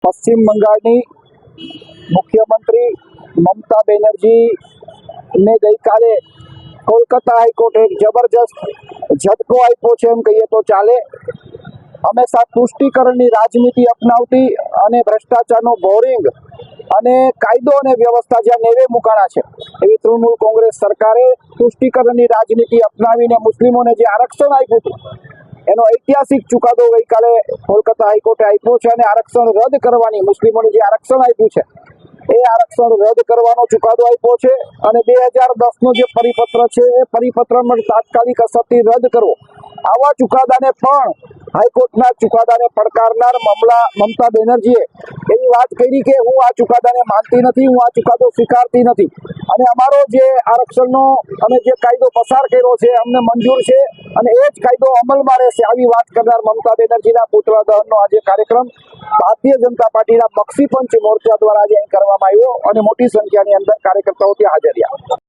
પશ્ચિમ બંગાળની મુખ્યમંત્રી મમતા બેનર્જીને ગઈકાલે કોલકાતા હાઈકોર્ટે એક જબરજસ્ત ઝટકો આપ્યો છે એમ કહીએ તો ચાલે। હંમેશા તુષ્ટિકરણની રાજનીતિ અપનાવતી અને ભ્રષ્ટાચારનો બોરિંગ અને કાયદો અને વ્યવસ્થા જ્યાં નેવે મુકાણા છે એવી તૃણમૂલ કોંગ્રેસ સરકારે તુષ્ટિકરણની રાજનીતિ અપનાવીને મુસ્લિમોને જે આરક્ષણ આપ્યું હતું એનો ઐતિહાસિક ચુકાદો ગઈકાલે કોલકાતા હાઈકોર્ટે આપ્યો છે અને આરક્ષણ રદ કરવાની, મુસ્લિમોને જે આરક્ષણ આપ્યું છે એ આરક્ષણ રદ કરવાનો ચુકાદો આપ્યો છે અને 2010નો જે પરિપત્ર છે એ પરિપત્રમાં તાત્કાલિક અસરથી રદ કરવો, આવા ચુકાદાને પણ હાઈકોર્ટના ચુકાદાને પડકારનાર મમતા બેનર્જીએ એવી વાત કરી કે હું આ ચુકાદાને માનતી નથી, હું આ ચુકાદો સ્વીકારતી નથી અને અમારો જે આરક્ષણનો અમે જે કાયદો પસાર કર્યો છે અમને મંજૂર છે અને એ જ કાયદો અમલમાં રહેશે, આવી વાત કરનાર મમતા બેનર્જીના પુતળા દહનનો આજે કાર્યક્રમ ભારતીય જનતા પાર્ટીના બક્ષી પંચ મોરચા દ્વારા આજે અહીં કરવામાં આવ્યો અને મોટી સંખ્યાની અંદર કાર્યકર્તાઓ ત્યાં હાજર રહ્યા।